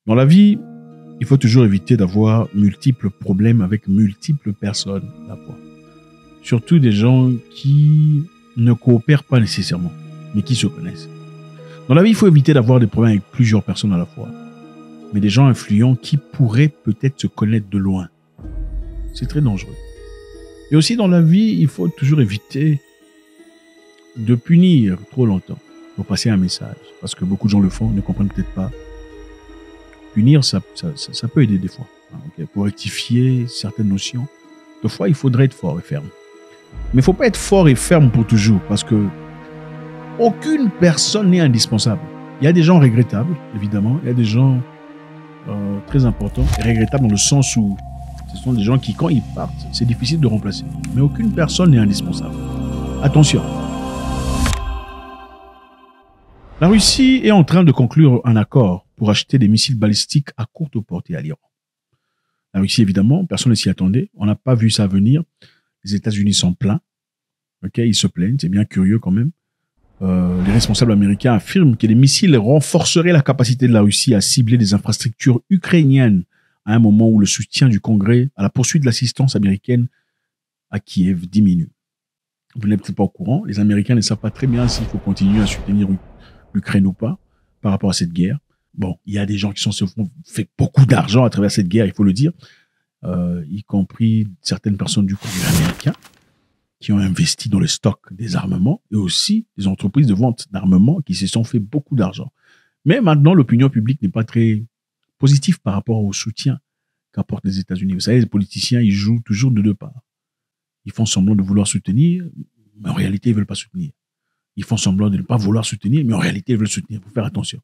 Dans la vie, il faut toujours éviter d'avoir multiples problèmes avec multiples personnes à la fois. Surtout des gens qui ne coopèrent pas nécessairement, mais qui se connaissent. Dans la vie, il faut éviter d'avoir des problèmes avec plusieurs personnes à la fois, mais des gens influents qui pourraient peut-être se connaître de loin. C'est très dangereux. Et aussi dans la vie, il faut toujours éviter de punir trop longtemps pour passer un message, parce que beaucoup de gens le font, ne comprennent peut-être pas. Punir, ça peut aider des fois, okay, pour rectifier certaines notions. Des fois, il faudrait être fort et ferme. Mais il ne faut pas être fort et ferme pour toujours, parce que aucune personne n'est indispensable. Il y a des gens regrettables, évidemment. Il y a des gens très importants et regrettables dans le sens où ce sont des gens qui, quand ils partent, c'est difficile de remplacer. Mais aucune personne n'est indispensable. Attention. La Russie est en train de conclure un accord pour acheter des missiles balistiques à courte portée à l'Iran. La Russie, évidemment, personne ne s'y attendait. On n'a pas vu ça venir. Les États-Unis sont pleins. Okay, ils se plaignent, c'est bien curieux quand même. Les responsables américains affirment que les missiles renforceraient la capacité de la Russie à cibler des infrastructures ukrainiennes à un moment où le soutien du Congrès à la poursuite de l'assistance américaine à Kiev diminue. Vous n'êtes peut-être pas au courant. Les Américains ne savent pas très bien s'il faut continuer à soutenir l'Ukraine ou pas par rapport à cette guerre. Bon, il y a des gens qui se font fait beaucoup d'argent à travers cette guerre, il faut le dire, y compris certaines personnes du Congrès américain qui ont investi dans le stock des armements et aussi des entreprises de vente d'armements qui se sont fait beaucoup d'argent. Mais maintenant, l'opinion publique n'est pas très positive par rapport au soutien qu'apportent les États-Unis. Vous savez, les politiciens, ils jouent toujours de deux parts. Ils font semblant de vouloir soutenir, mais en réalité, ils ne veulent pas soutenir. Ils font semblant de ne pas vouloir soutenir, mais en réalité, ils veulent soutenir. Il faut faire attention.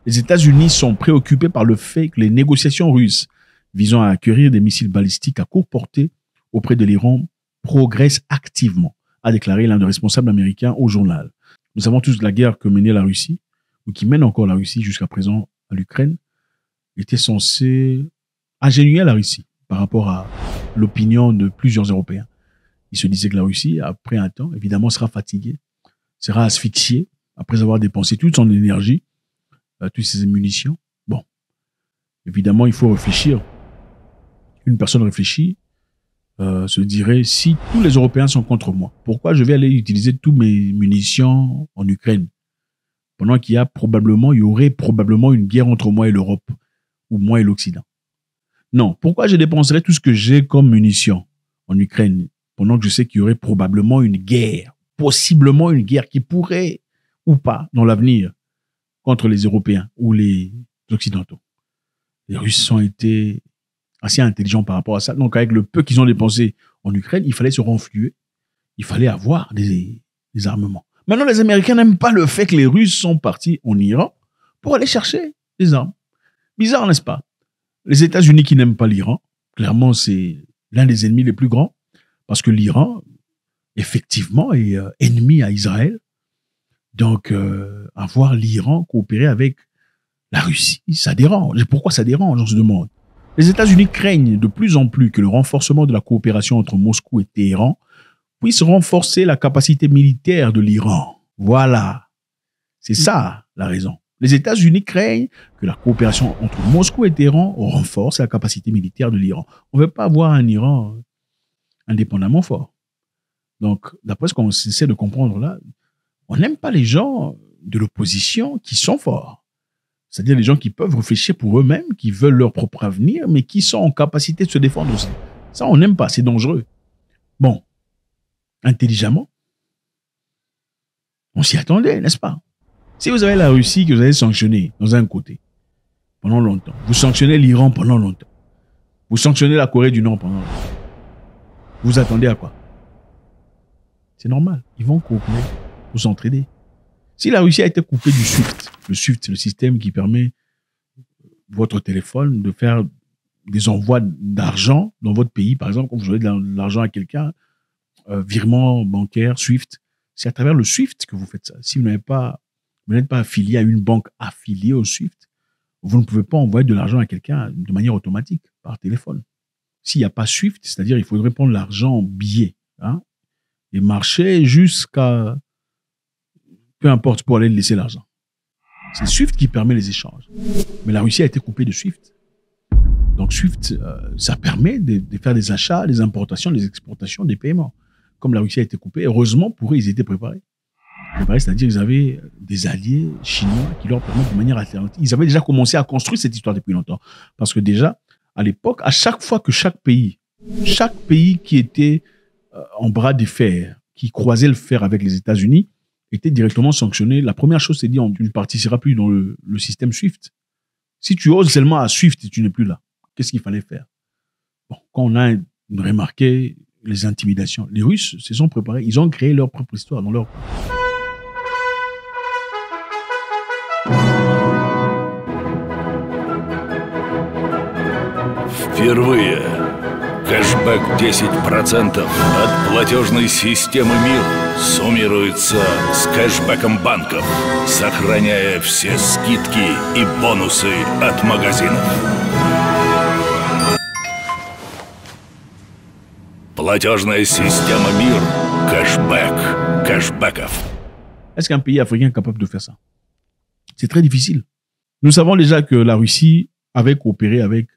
Les États-Unis sont préoccupés par le fait que les négociations russes visant à acquérir des missiles balistiques à courte portée auprès de l'Iran progressent activement, a déclaré l'un des responsables américains au journal. Nous savons tous que la guerre que menait la Russie, ou qui mène encore la Russie jusqu'à présent à l'Ukraine, était censée ingénuer la Russie par rapport à l'opinion de plusieurs Européens. Ils se disaient que la Russie, après un temps, évidemment, sera fatiguée, sera asphyxiée, après avoir dépensé toute son énergie, toutes ses munitions. Bon, évidemment, il faut réfléchir. Une personne réfléchie se dirait, si tous les Européens sont contre moi, pourquoi je vais aller utiliser toutes mes munitions en Ukraine pendant qu'il y aurait probablement une guerre entre moi et l'Europe ou moi et l'Occident. Non, pourquoi je dépenserais tout ce que j'ai comme munitions en Ukraine pendant que je sais qu'il y aurait probablement une guerre, possiblement une guerre qui pourrait ou pas dans l'avenir contre les Européens ou les Occidentaux. Les Russes ont été assez intelligents par rapport à ça. Donc, avec le peu qu'ils ont dépensé en Ukraine, il fallait se renflouer. Il fallait avoir des armements. Maintenant, les Américains n'aiment pas le fait que les Russes sont partis en Iran pour aller chercher des armes. Bizarre, n'est-ce pas? Les États-Unis qui n'aiment pas l'Iran, clairement, c'est l'un des ennemis les plus grands, parce que l'Iran, effectivement, est ennemi à Israël. Donc, avoir l'Iran coopérer avec la Russie, ça dérange. Et pourquoi ça dérange, on se demande. Les États-Unis craignent de plus en plus que le renforcement de la coopération entre Moscou et Téhéran puisse renforcer la capacité militaire de l'Iran. Voilà. C'est ça la raison. Les États-Unis craignent que la coopération entre Moscou et Téhéran renforce la capacité militaire de l'Iran. On ne veut pas avoir un Iran indépendamment fort. Donc, d'après ce qu'on essaie de comprendre là, on n'aime pas les gens de l'opposition qui sont forts. C'est-à-dire les gens qui peuvent réfléchir pour eux-mêmes, qui veulent leur propre avenir, mais qui sont en capacité de se défendre aussi. Ça, on n'aime pas, c'est dangereux. Bon, intelligemment, on s'y attendait, n'est-ce pas? Si vous avez la Russie que vous avez sanctionnée dans un côté pendant longtemps, vous sanctionnez l'Iran pendant longtemps, vous sanctionnez la Corée du Nord pendant longtemps, vous attendez à quoi? C'est normal, ils vont coopérer pour s'entraider. Si la Russie a été coupée du SWIFT, le SWIFT, c'est le système qui permet votre téléphone de faire des envois d'argent dans votre pays, par exemple, quand vous envoyez de l'argent à quelqu'un, virement bancaire, SWIFT, c'est à travers le SWIFT que vous faites ça. Si vous n'êtes pas affilié à une banque affiliée au SWIFT, vous ne pouvez pas envoyer de l'argent à quelqu'un de manière automatique, par téléphone. S'il n'y a pas SWIFT, c'est-à-dire il faudrait prendre l'argent en billets, et marcher jusqu'à peu importe pour aller laisser l'argent. C'est SWIFT qui permet les échanges. Mais la Russie a été coupée de SWIFT. Donc SWIFT, ça permet de faire des achats, des importations, des exportations, des paiements. Comme la Russie a été coupée, heureusement pour eux, ils étaient préparés. C'est-à-dire qu'ils avaient des alliés chinois qui leur permettent de manière alternative. Ils avaient déjà commencé à construire cette histoire depuis longtemps. Parce que déjà, à l'époque, à chaque fois que chaque pays qui était en bras de fer, qui croisait le fer avec les États-Unis, était directement sanctionné. La première chose, c'est dit, tu ne participeras plus dans le système SWIFT. Si tu oses seulement à SWIFT, tu n'es plus là. Qu'est-ce qu'il fallait faire? Bon, quand on a remarqué les intimidations, les Russes se sont préparés. Ils ont créé leur propre histoire dans leur... Впервые кэшбэк 10% от платежной системы МИР суммируется с кэшбэком банков, сохраняя все скидки и бонусы от магазинов. Платежная система МИР. Кэшбэк. Кэшбэков. Est-ce qu'un pays africain est capable de faire ça? C'est très difficile. Nous savons déjà que la Russie avait coopéré avec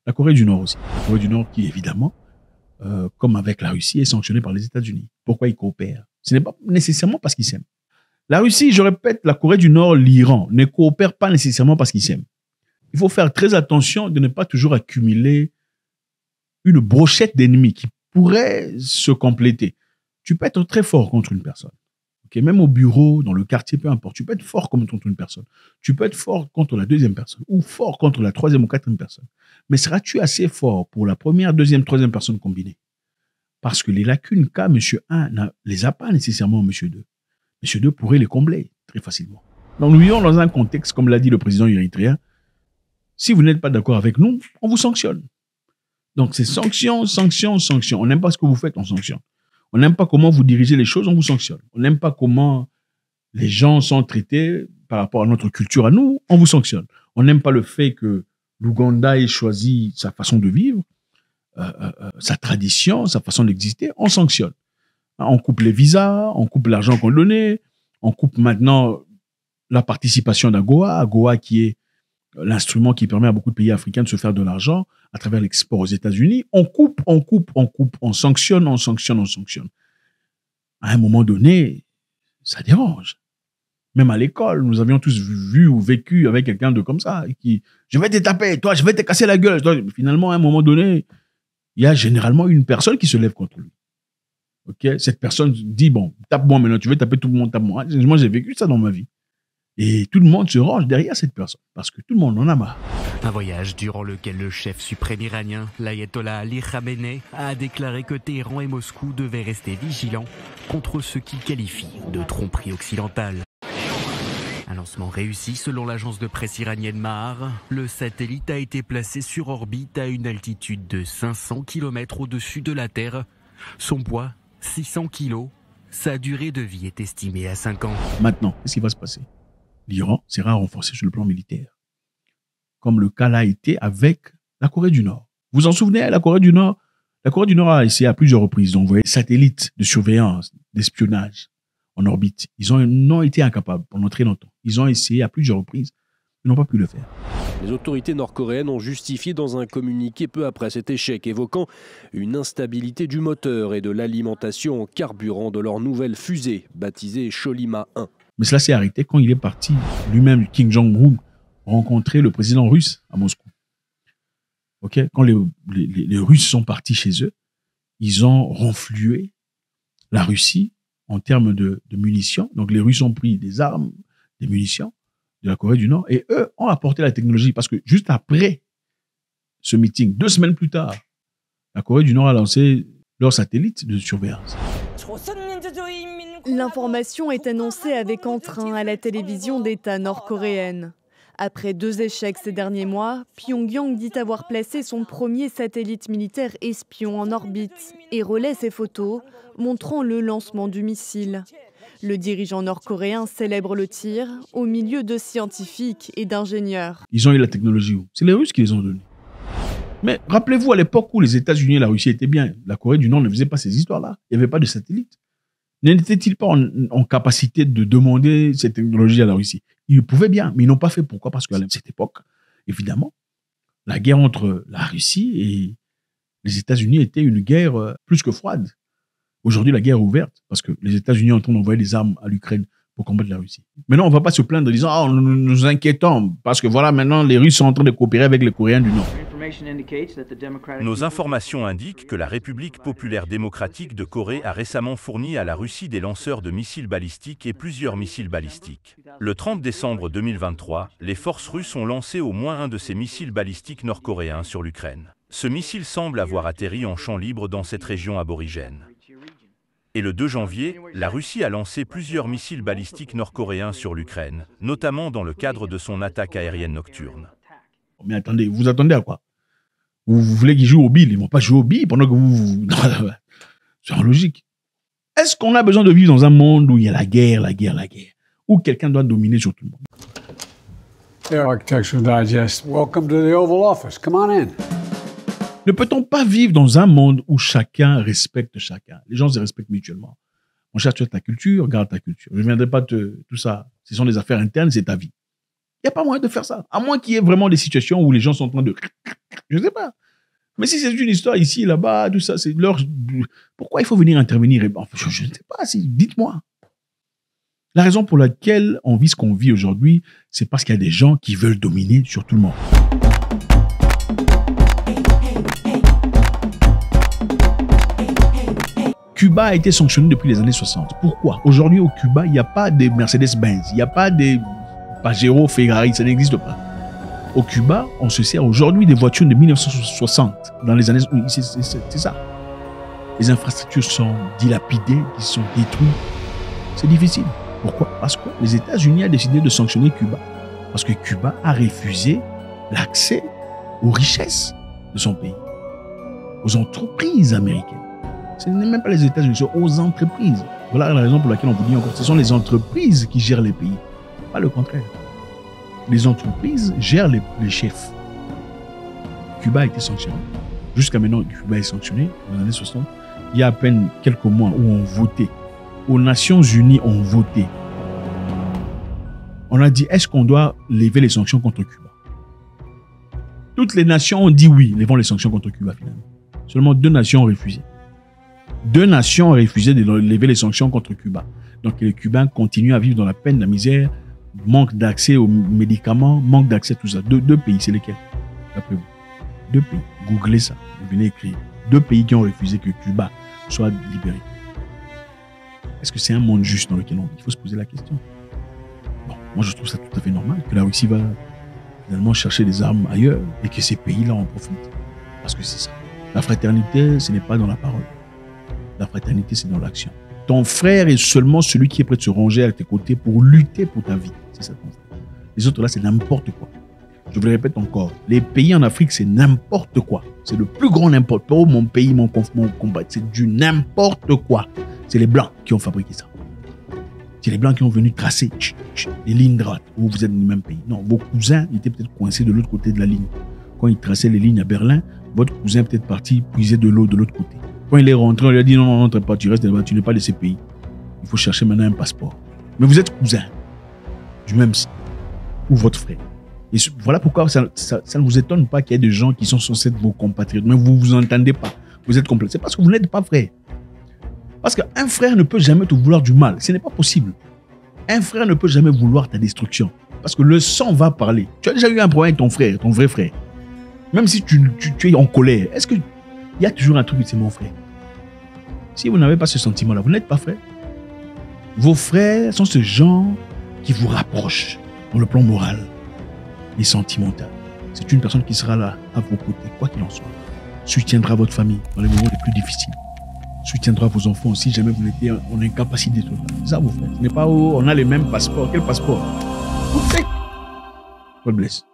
la Corée du Nord aussi. La Corée du Nord qui, évidemment, comme avec la Russie, est sanctionnée par les États-Unis. Pourquoi ils coopèrent? Ce n'est pas nécessairement parce qu'ils s'aiment. La Russie, je répète, la Corée du Nord, l'Iran ne coopèrent pas nécessairement parce qu'ils s'aiment. Il faut faire très attention de ne pas toujours accumuler une brochette d'ennemis qui pourrait se compléter. Tu peux être très fort contre une personne. Okay? Même au bureau, dans le quartier, peu importe. Tu peux être fort contre une personne. Tu peux être fort contre la deuxième personne ou fort contre la troisième ou quatrième personne. Mais seras-tu assez fort pour la première, deuxième, troisième personne combinée? Parce que les lacunes qu'a M. 1 ne les a pas nécessairement M. 2. M. 2 pourrait les combler très facilement. Donc nous vivons dans un contexte, comme l'a dit le président érythréen, si vous n'êtes pas d'accord avec nous, on vous sanctionne. Donc c'est sanction, sanction, sanction. On n'aime pas ce que vous faites, on sanctionne. On n'aime pas comment vous dirigez les choses, on vous sanctionne. On n'aime pas comment les gens sont traités par rapport à notre culture à nous, on vous sanctionne. On n'aime pas le fait que l'Ouganda ait choisi sa façon de vivre, sa tradition, sa façon d'exister, on sanctionne. On coupe les visas, on coupe l'argent qu'on donnait, on coupe maintenant la participation d'AGOA, AGOA qui est l'instrument qui permet à beaucoup de pays africains de se faire de l'argent à travers l'export aux États-Unis. On coupe, on coupe, on coupe, on sanctionne, on sanctionne, on sanctionne. À un moment donné, ça dérange. Même à l'école, nous avions tous vu ou vécu avec quelqu'un de comme ça, qui, je vais te taper, toi, je vais te casser la gueule. Toi, finalement, à un moment donné, il y a généralement une personne qui se lève contre lui. Okay? Cette personne dit, bon, tape-moi maintenant, tu veux taper tout le monde, tape-moi. Moi, j'ai vécu ça dans ma vie. Et tout le monde se range derrière cette personne, parce que tout le monde en a marre. Un voyage durant lequel le chef suprême iranien, l'ayatollah Ali Khamenei, a déclaré que Téhéran et Moscou devaient rester vigilants contre ce qu'il qualifie de tromperie occidentale. Un lancement réussi selon l'agence de presse iranienne Mahar. Le satellite a été placé sur orbite à une altitude de 500 km au-dessus de la Terre. Son poids, 600 kg. Sa durée de vie est estimée à 5 ans. Maintenant, qu'est-ce qui va se passer? L'Iran sera renforcé sur le plan militaire, comme le cas l'a été avec la Corée du Nord. Vous vous en souvenez, la Corée du Nord a essayé à plusieurs reprises d'envoyer des satellites de surveillance, d'espionnage en orbite. Ils n'ont été incapables pendant très longtemps. Ils ont essayé à plusieurs reprises, ils n'ont pas pu le faire. Les autorités nord-coréennes ont justifié dans un communiqué peu après cet échec, évoquant une instabilité du moteur et de l'alimentation en carburant de leur nouvelle fusée, baptisée Cholima 1. Mais cela s'est arrêté quand il est parti lui-même, Kim Jong-un, rencontrer le président russe à Moscou. Okay? Quand les Russes sont partis chez eux, ils ont renfloué la Russie en termes de munitions. Donc les Russes ont pris des armes, des munitions de la Corée du Nord et eux ont apporté la technologie parce que juste après ce meeting, 2 semaines plus tard, la Corée du Nord a lancé leur satellite de surveillance. L'information est annoncée avec entrain à la télévision d'État nord-coréenne. Après 2 échecs ces derniers mois, Pyongyang dit avoir placé son premier satellite militaire espion en orbite et relaie ses photos montrant le lancement du missile. Le dirigeant nord-coréen célèbre le tir au milieu de scientifiques et d'ingénieurs. Ils ont eu la technologie où? C'est les Russes qui les ont donnés. Mais rappelez-vous, à l'époque où les États-Unis et la Russie étaient bien, la Corée du Nord ne faisait pas ces histoires-là. Il n'y avait pas de satellite. N'était-il pas en capacité de demander cette technologie à la Russie? Ils pouvaient bien, mais ils n'ont pas fait. Pourquoi? Parce qu'à cette époque, évidemment, la guerre entre la Russie et les États-Unis était une guerre plus que froide. Aujourd'hui, la guerre est ouverte parce que les États-Unis sont en train d'envoyer des armes à l'Ukraine pour combattre la Russie. Maintenant, on ne va pas se plaindre en disant « Oh, nous nous inquiétons parce que voilà, maintenant, les Russes sont en train de coopérer avec les Coréens du Nord. » Nos informations indiquent que la République populaire démocratique de Corée a récemment fourni à la Russie des lanceurs de missiles balistiques et plusieurs missiles balistiques. Le 30 décembre 2023, les forces russes ont lancé au moins un de ces missiles balistiques nord-coréens sur l'Ukraine. Ce missile semble avoir atterri en champ libre dans cette région aborigène. Et le 2 janvier, la Russie a lancé plusieurs missiles balistiques nord-coréens sur l'Ukraine, notamment dans le cadre de son attaque aérienne nocturne. Mais attendez, vous attendez à quoi? Vous voulez qu'ils jouent au bill? Ils ne vont pas jouer au bill pendant que vous... C'est logique. Est-ce qu'on a besoin de vivre dans un monde où il y a la guerre, où quelqu'un doit dominer sur tout le monde? Air Architectural Digest, welcome to the Oval Office. Come on in. Ne peut-on pas vivre dans un monde où chacun respecte chacun? Les gens se respectent mutuellement. Mon cher, tu as ta culture, garde ta culture. Je ne viendrai pas tout ça. Ce sont des affaires internes, c'est ta vie. Il n'y a pas moyen de faire ça. À moins qu'il y ait vraiment des situations où les gens sont en train de... Je ne sais pas. Mais si c'est une histoire ici, là-bas, tout ça, c'est leur... Pourquoi il faut venir intervenir? Je ne sais pas. Dites-moi. La raison pour laquelle on vit ce qu'on vit aujourd'hui, c'est parce qu'il y a des gens qui veulent dominer sur tout le monde. Cuba a été sanctionné depuis les années 60. Pourquoi? Aujourd'hui, au Cuba, il n'y a pas de Mercedes-Benz, il n'y a pas de Pajero, Ferrari, ça n'existe pas. Au Cuba, on se sert aujourd'hui des voitures de 1960, dans les années... C'est ça. Les infrastructures sont dilapidées, ils sont détruites. C'est difficile. Pourquoi? Parce que les États-Unis ont décidé de sanctionner Cuba. Parce que Cuba a refusé l'accès aux richesses de son pays, aux entreprises américaines. Ce n'est même pas les États-Unis, c'est aux entreprises. Voilà la raison pour laquelle on vous dit encore, ce sont les entreprises qui gèrent les pays, pas le contraire. Les entreprises gèrent les chefs. Cuba a été sanctionné. Jusqu'à maintenant, Cuba est sanctionné dans les années 60. Il y a à peine quelques mois où on votait. Aux Nations Unies, on votait. On a dit, est-ce qu'on doit lever les sanctions contre Cuba? Toutes les nations ont dit oui, levons les sanctions contre Cuba finalement. Seulement 2 nations ont refusé. 2 nations ont refusé de lever les sanctions contre Cuba. Donc les Cubains continuent à vivre dans la peine, la misère, manque d'accès aux médicaments, manque d'accès à tout ça. 2 pays, c'est lesquels? D'après vous? 2 pays. Googlez ça, vous venez écrire. 2 pays qui ont refusé que Cuba soit libéré. Est-ce que c'est un monde juste dans lequel on vit? Il faut se poser la question. Bon, moi je trouve ça tout à fait normal que la Russie va finalement chercher des armes ailleurs et que ces pays-là en profitent. Parce que c'est ça. La fraternité, ce n'est pas dans la parole. La fraternité, c'est dans l'action. Ton frère est seulement celui qui est prêt de se ranger à tes côtés pour lutter pour ta vie. C'est ça ton frère. Les autres là, c'est n'importe quoi. Je vous le répète encore. Les pays en Afrique, c'est n'importe quoi. C'est le plus grand n'importe quoi. Oh, mon pays, mon combat, c'est du n'importe quoi. C'est les Blancs qui ont fabriqué ça. C'est les Blancs qui ont venu tracer les lignes droites où vous êtes dans le même pays. Non, vos cousins étaient peut-être coincés de l'autre côté de la ligne. Quand ils traçaient les lignes à Berlin, votre cousin est peut-être parti puiser de l'eau de l'autre côté. Quand il est rentré, on lui a dit non, non, rentre pas, tu restes là-bas, tu n'es pas de ces pays. Il faut chercher maintenant un passeport. Mais vous êtes cousin du même sang ou votre frère. Et voilà pourquoi ça ne vous étonne pas qu'il y ait des gens qui sont censés être vos compatriotes, mais vous ne vous entendez pas. Vous êtes complets. C'est parce que vous n'êtes pas frère. Parce qu'un frère ne peut jamais te vouloir du mal. Ce n'est pas possible. Un frère ne peut jamais vouloir ta destruction. Parce que le sang va parler. Tu as déjà eu un problème avec ton frère, ton vrai frère. Même si tu es en colère, est-ce qu'il y a toujours un truc où c'est mon frère? Si vous n'avez pas ce sentiment-là, vous n'êtes pas frère. Vos frères sont ces gens qui vous rapprochent dans le plan moral et sentimental. C'est une personne qui sera là à vos côtés, quoi qu'il en soit. Soutiendra votre famille dans les moments les plus difficiles. Soutiendra vos enfants si jamais vous étiez en incapacité totale. C'est ça vos frères. Ce n'est pas où on a les mêmes passeports. Quel passeport? God bless.